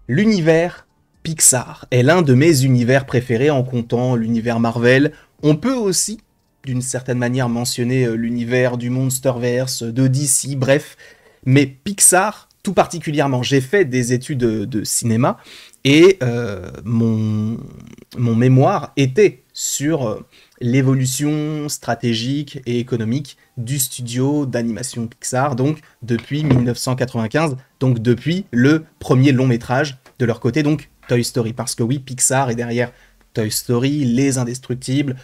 L'univers Pixar est l'un de mes univers préférés en comptant l'univers Marvel. On peut aussi, d'une certaine manière, mentionner l'univers du Monsterverse, de DC, bref. Mais Pixar, tout particulièrement, j'ai fait des études de cinéma et mon mémoire était sur l'évolution stratégique et économique du studio d'animation Pixar, donc depuis 1995, donc depuis le premier long métrage de leur côté, donc Toy Story. Parce que oui, Pixar est derrière Toy Story, Les Indestructibles,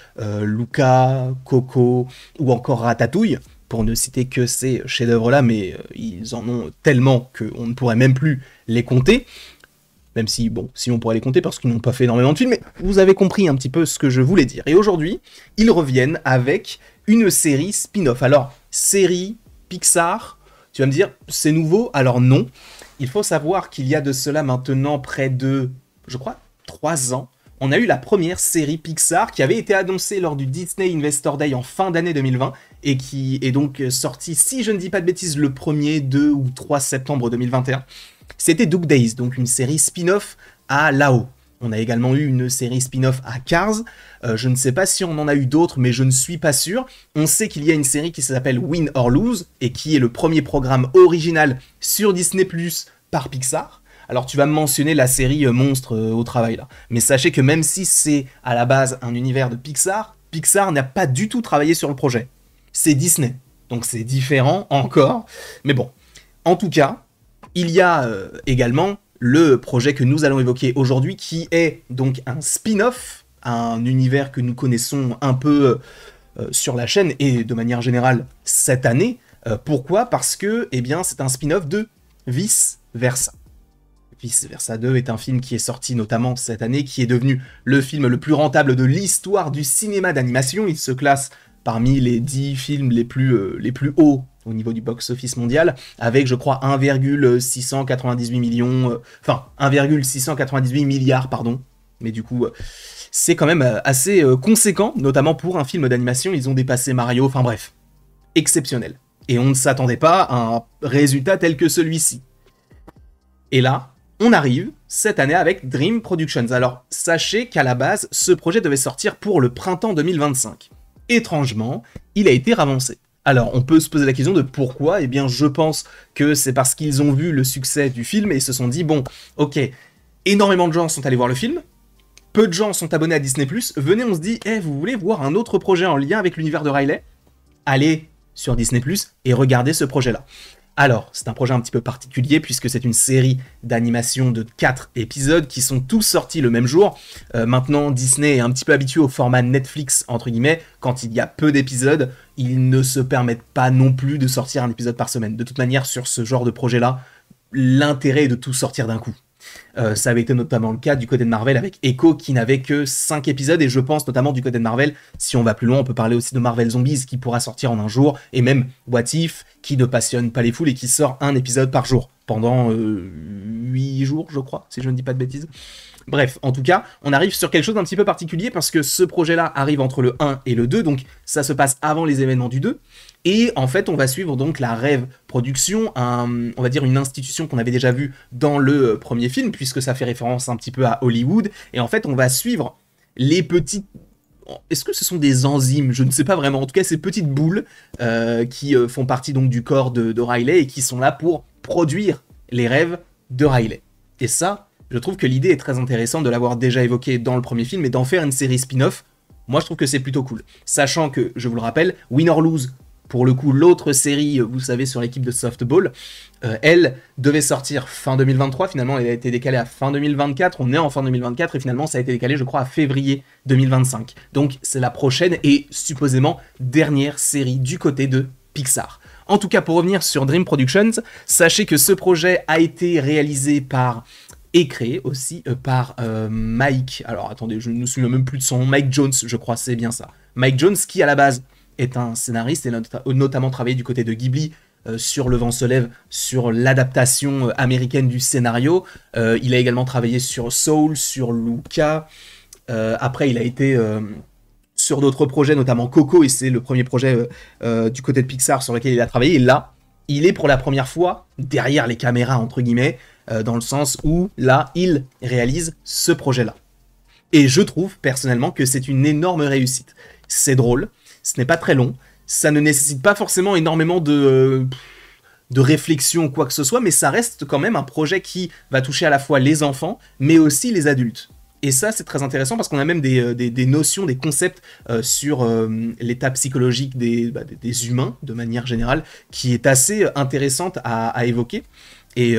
Luca, Coco ou encore Ratatouille, pour ne citer que ces chefs-d'œuvre-là, mais ils en ont tellement qu'on ne pourrait même plus les compter. Même si, bon, si on pourrait les compter parce qu'ils n'ont pas fait énormément de films, mais vous avez compris un petit peu ce que je voulais dire. Et aujourd'hui, ils reviennent avec une série spin-off. Alors, série Pixar, tu vas me dire, c'est nouveau? Alors non. Il faut savoir qu'il y a de cela maintenant près de, je crois, 3 ans, on a eu la première série Pixar qui avait été annoncée lors du Disney Investor Day en fin d'année 2020 et qui est donc sortie, si je ne dis pas de bêtises, le 1er, 2 ou 3 septembre 2021. C'était Doug Days, donc une série spin-off à Lao. On a également eu une série spin-off à Cars. Je ne sais pas si on en a eu d'autres, mais je ne suis pas sûr. On sait qu'il y a une série qui s'appelle Win or Lose, et qui est le premier programme original sur Disney+, par Pixar. Alors tu vas me mentionner la série Monstre au travail là. Mais sachez que même si c'est à la base un univers de Pixar, Pixar n'a pas du tout travaillé sur le projet. C'est Disney. Donc c'est différent encore. Mais bon. En tout cas, il y a également le projet que nous allons évoquer aujourd'hui qui est donc un spin-off, un univers que nous connaissons un peu sur la chaîne et de manière générale cette année. Pourquoi ? Parce que eh bien, c'est un spin-off de Vice Versa. Vice Versa 2 est un film qui est sorti notamment cette année, qui est devenu le film le plus rentable de l'histoire du cinéma d'animation. Il se classe parmi les 10 films les plus hauts au niveau du box-office mondial, avec, je crois, 1,698 millions... enfin, 1,698 milliards, pardon. Mais du coup, c'est quand même assez conséquent, notamment pour un film d'animation. Ils ont dépassé Mario, enfin bref, exceptionnel. Et on ne s'attendait pas à un résultat tel que celui-ci. Et là, on arrive cette année avec Dream Productions. Alors, sachez qu'à la base, ce projet devait sortir pour le printemps 2025. Étrangement, il a été ravancé. Alors, on peut se poser la question de pourquoi. Eh bien, je pense que c'est parce qu'ils ont vu le succès du film et se sont dit, bon, ok, énormément de gens sont allés voir le film, peu de gens sont abonnés à Disney+, venez, on se dit, vous voulez voir un autre projet en lien avec l'univers de Riley ? Allez sur Disney+, et regardez ce projet-là. Alors, c'est un projet un petit peu particulier puisque c'est une série d'animation de 4 épisodes qui sont tous sortis le même jour. Maintenant, Disney est un petit peu habitué au format Netflix, entre guillemets. Quand il y a peu d'épisodes, ils ne se permettent pas non plus de sortir un épisode par semaine. De toute manière, sur ce genre de projet-là, l'intérêt est de tout sortir d'un coup. Ça avait été notamment le cas du côté de Marvel avec Echo qui n'avait que 5 épisodes, et je pense notamment du côté de Marvel, si on va plus loin, on peut parler aussi de Marvel Zombies qui pourra sortir en un jour, et même What If qui ne passionne pas les foules et qui sort un épisode par jour pendant 8 jours, je crois, si je ne dis pas de bêtises. Bref, en tout cas, on arrive sur quelque chose d'un petit peu particulier parce que ce projet-là arrive entre le 1 et le 2, donc ça se passe avant les événements du 2. Et en fait, on va suivre donc la Rêve Production, on va dire une institution qu'on avait déjà vue dans le premier film, puisque ça fait référence un petit peu à Hollywood. Et en fait, on va suivre les petites... Est-ce que ce sont des enzymes ? Je ne sais pas vraiment. En tout cas, ces petites boules qui font partie donc du corps de Riley et qui sont là pour produire les rêves de Riley. Et ça, je trouve que l'idée est très intéressante de l'avoir déjà évoqué dans le premier film et d'en faire une série spin-off. Moi, je trouve que c'est plutôt cool. Sachant que, je vous le rappelle, Win or Lose, pour le coup, l'autre série, vous savez, sur l'équipe de softball, elle devait sortir fin 2023. Finalement, elle a été décalée à fin 2024. On est en fin 2024 et finalement, ça a été décalé, je crois, à février 2025. Donc, c'est la prochaine et supposément dernière série du côté de Pixar. En tout cas, pour revenir sur Dream Productions, sachez que ce projet a été réalisé par... et créé aussi par Mike... Alors, attendez, je ne me souviens même plus de son nom. Mike Jones, je crois, c'est bien ça. Mike Jones, qui, à la base... est un scénariste et notamment travaillé du côté de Ghibli sur Le Vent se lève, sur l'adaptation américaine du scénario. Il a également travaillé sur Soul, sur Luca. Après, il a été sur d'autres projets, notamment Coco, et c'est le premier projet du côté de Pixar sur lequel il a travaillé. Et là, il est pour la première fois derrière les caméras, entre guillemets, dans le sens où là, il réalise ce projet-là. Et je trouve personnellement que c'est une énorme réussite. C'est drôle, ce n'est pas très long, ça ne nécessite pas forcément énormément de réflexion ou quoi que ce soit, mais ça reste quand même un projet qui va toucher à la fois les enfants, mais aussi les adultes. Et ça, c'est très intéressant parce qu'on a même des notions, des concepts sur l'état psychologique des humains, de manière générale, qui est assez intéressante à évoquer. Et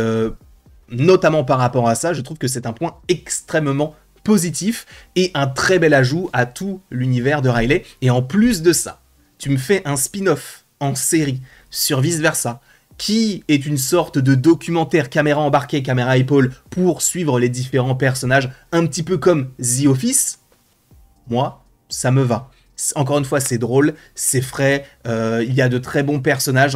notamment par rapport à ça, je trouve que c'est un point extrêmement positif et un très bel ajout à tout l'univers de Riley. Et en plus de ça, tu me fais un spin-off en série sur Vice Versa, qui est une sorte de documentaire caméra embarquée, caméra épaule, pour suivre les différents personnages, un petit peu comme The Office. Moi, ça me va. Encore une fois, c'est drôle, c'est frais, il y a de très bons personnages.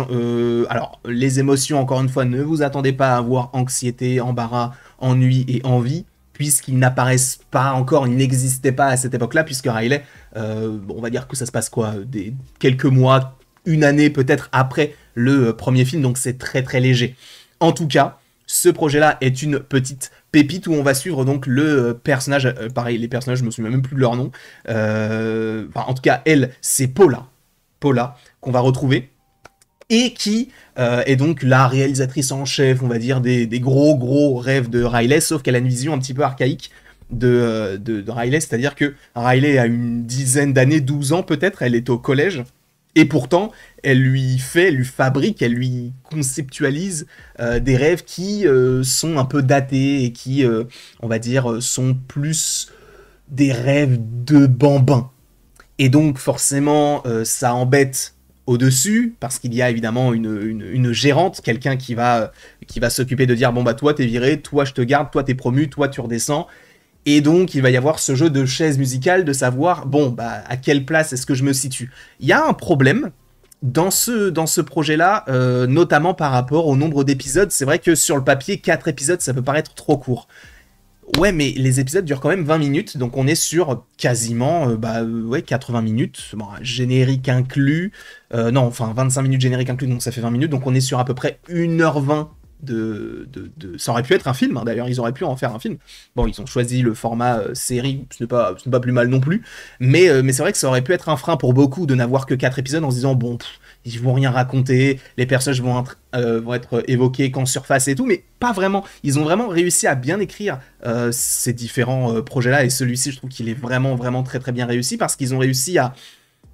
Alors, les émotions, encore une fois, ne vous attendez pas à avoir anxiété, embarras, ennui et envie, puisqu'ils n'apparaissent pas encore, ils n'existaient pas à cette époque-là, puisque Riley, on va dire que ça se passe quoi, quelques mois, une année peut-être après le premier film, donc c'est très très léger. En tout cas, ce projet-là est une petite pépite où on va suivre donc le personnage, pareil, les personnages, je me souviens même plus de leur nom, en tout cas, elle, c'est Paula, qu'on va retrouver, et qui est donc la réalisatrice en chef, on va dire, des gros rêves de Riley, sauf qu'elle a une vision un petit peu archaïque de Riley, c'est-à-dire que Riley a une dizaine d'années, 12 ans peut-être, elle est au collège, et pourtant, elle lui fabrique, elle lui conceptualise des rêves qui sont un peu datés et qui, on va dire, sont plus des rêves de bambins. Et donc, forcément, ça embête au-dessus, parce qu'il y a évidemment une gérante, quelqu'un qui va s'occuper de dire, bon bah toi t'es viré, toi je te garde, toi t'es promu, toi tu redescends. Et donc, il va y avoir ce jeu de chaise musicale de savoir, bon, bah, à quelle place est-ce que je me situe. Il y a un problème dans ce projet-là, notamment par rapport au nombre d'épisodes. C'est vrai que sur le papier, 4 épisodes, ça peut paraître trop court. Ouais, mais les épisodes durent quand même 20 minutes, donc on est sur quasiment 80 minutes, bon, générique inclus. Non, enfin 25 minutes générique inclus, donc ça fait 20 minutes, donc on est sur à peu près 1h20 ça aurait pu être un film, hein, d'ailleurs ils auraient pu en faire un film. Bon, ils ont choisi le format série, ce n'est pas plus mal non plus, mais c'est vrai que ça aurait pu être un frein pour beaucoup de n'avoir que 4 épisodes en se disant bon, ils vont rien raconter, les personnages vont être évoqués qu'en surface et tout, mais pas vraiment. Ils ont vraiment réussi à bien écrire ces différents projets-là, et celui-ci je trouve qu'il est vraiment très très bien réussi, parce qu'ils ont réussi à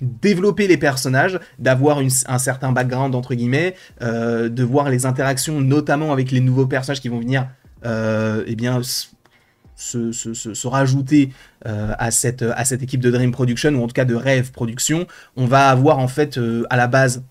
développer les personnages, d'avoir un certain background entre guillemets, de voir les interactions notamment avec les nouveaux personnages qui vont venir se rajouter à cette équipe de Dream Production, ou en tout cas de Rêve Production. On va avoir en fait à la base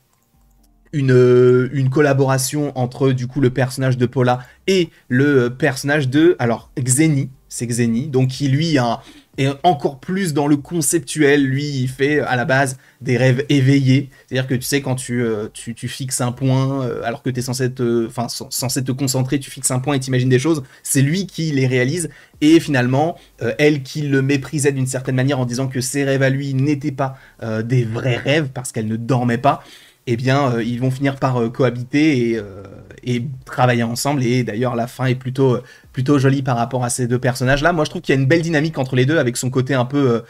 une collaboration entre du coup le personnage de Paula et le personnage de Xeni, c'est Xeni, donc qui lui est encore plus dans le conceptuel. Lui, il fait à la base des rêves éveillés, c'est-à-dire que tu sais, quand tu fixes un point alors que tu es censé te concentrer, tu fixes un point et t'imagines des choses, c'est lui qui les réalise. Et finalement, elle qui le méprisait d'une certaine manière en disant que ses rêves à lui n'étaient pas des vrais rêves parce qu'elle ne dormait pas, eh bien, ils vont finir par cohabiter et travailler ensemble. Et d'ailleurs, la fin est plutôt jolie par rapport à ces deux personnages-là. Moi, je trouve qu'il y a une belle dynamique entre les deux, avec son côté un peu,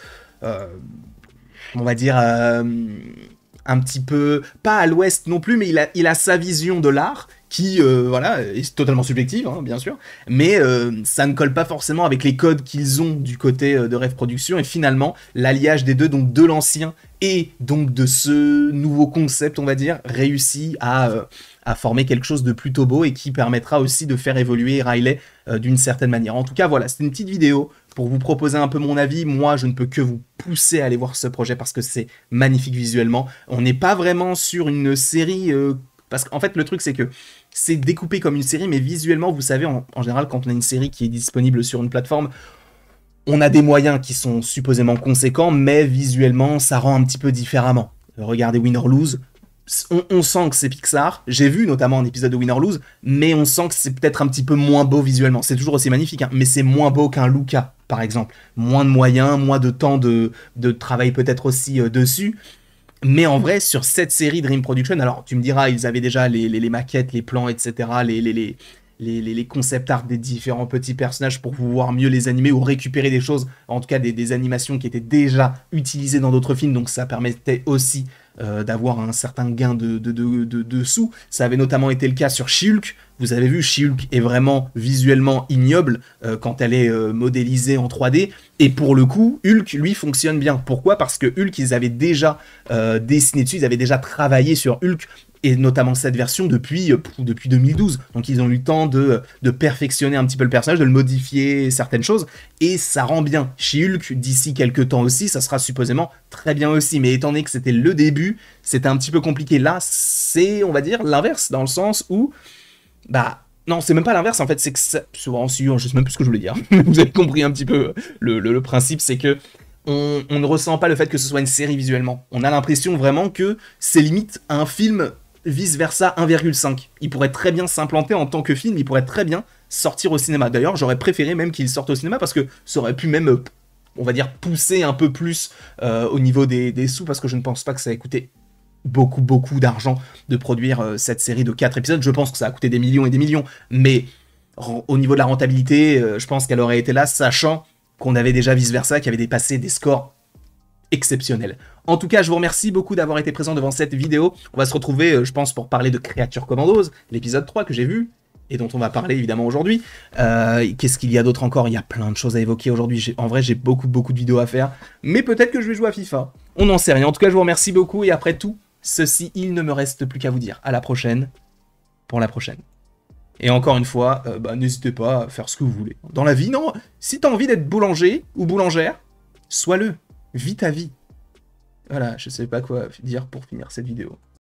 on va dire, un petit peu, pas à l'ouest non plus, mais il a sa vision de l'art, qui, est totalement subjective, hein, bien sûr, mais ça ne colle pas forcément avec les codes qu'ils ont du côté de Rêve Production, et finalement, l'alliage des deux, donc de l'ancien et donc de ce nouveau concept, on va dire, réussit à former quelque chose de plutôt beau, et qui permettra aussi de faire évoluer Riley d'une certaine manière. En tout cas, voilà, c'est une petite vidéo pour vous proposer un peu mon avis. Moi, je ne peux que vous pousser à aller voir ce projet, parce que c'est magnifique visuellement. On n'est pas vraiment sur une série... parce qu'en fait, le truc, c'est que c'est découpé comme une série, mais visuellement, vous savez, en général, quand on a une série qui est disponible sur une plateforme, on a des moyens qui sont supposément conséquents, mais visuellement, ça rend un petit peu différemment. Regardez Win or Lose, on sent que c'est Pixar. J'ai vu notamment un épisode de Win or Lose, mais on sent que c'est peut-être un petit peu moins beau visuellement. C'est toujours aussi magnifique, hein, mais c'est moins beau qu'un Luca, par exemple. Moins de moyens, moins de temps de travail peut-être aussi dessus. Mais en vrai, sur cette série Dream Production, alors tu me diras, ils avaient déjà les maquettes, les plans, etc., les concept art des différents petits personnages pour pouvoir mieux les animer ou récupérer des choses, en tout cas des animations qui étaient déjà utilisées dans d'autres films, donc ça permettait aussi d'avoir un certain gain de sous. Ça avait notamment été le cas sur She-Hulk. Vous avez vu, She-Hulk est vraiment visuellement ignoble quand elle est modélisée en 3D. Et pour le coup, Hulk, lui, fonctionne bien. Pourquoi? Parce que Hulk, ils avaient déjà dessiné dessus, ils avaient déjà travaillé sur Hulk, et notamment cette version depuis 2012. Donc ils ont eu le temps de perfectionner un petit peu le personnage, de le modifier certaines choses, et ça rend bien. She-Hulk, d'ici quelques temps aussi, ça sera supposément très bien aussi, mais étant donné que c'était le début, c'était un petit peu compliqué. Là, c'est, on va dire, l'inverse, dans le sens où, bah, non, c'est même pas l'inverse, en fait, c'est que ça... je sais même plus ce que je voulais dire. Vous avez compris un petit peu le principe, c'est que on ne ressent pas le fait que ce soit une série visuellement. On a l'impression vraiment que c'est limite un film vice-versa 1,5. Il pourrait très bien s'implanter en tant que film, il pourrait très bien sortir au cinéma. D'ailleurs, j'aurais préféré même qu'il sorte au cinéma parce que ça aurait pu même, on va dire, pousser un peu plus au niveau des sous, parce que je ne pense pas que ça ait coûté beaucoup d'argent de produire cette série de 4 épisodes. Je pense que ça a coûté des millions et des millions, mais au niveau de la rentabilité, je pense qu'elle aurait été là, sachant qu'on avait déjà vice-versa, qui avait dépassé des scores exceptionnels. En tout cas, je vous remercie beaucoup d'avoir été présent devant cette vidéo. On va se retrouver, je pense, pour parler de Creature Commandos, l'épisode 3 que j'ai vu, et dont on va parler évidemment aujourd'hui. Qu'est-ce qu'il y a d'autre encore? Il y a plein de choses à évoquer aujourd'hui. En vrai, j'ai beaucoup de vidéos à faire, mais peut-être que je vais jouer à FIFA. On n'en sait rien. En tout cas, je vous remercie beaucoup, et après tout ceci, il ne me reste plus qu'à vous dire à la prochaine, pour la prochaine. Et encore une fois, n'hésitez pas à faire ce que vous voulez. Dans la vie, non, si t'as envie d'être boulanger ou boulangère, sois-le. Vis ta vie. Voilà, je sais pas quoi dire pour finir cette vidéo.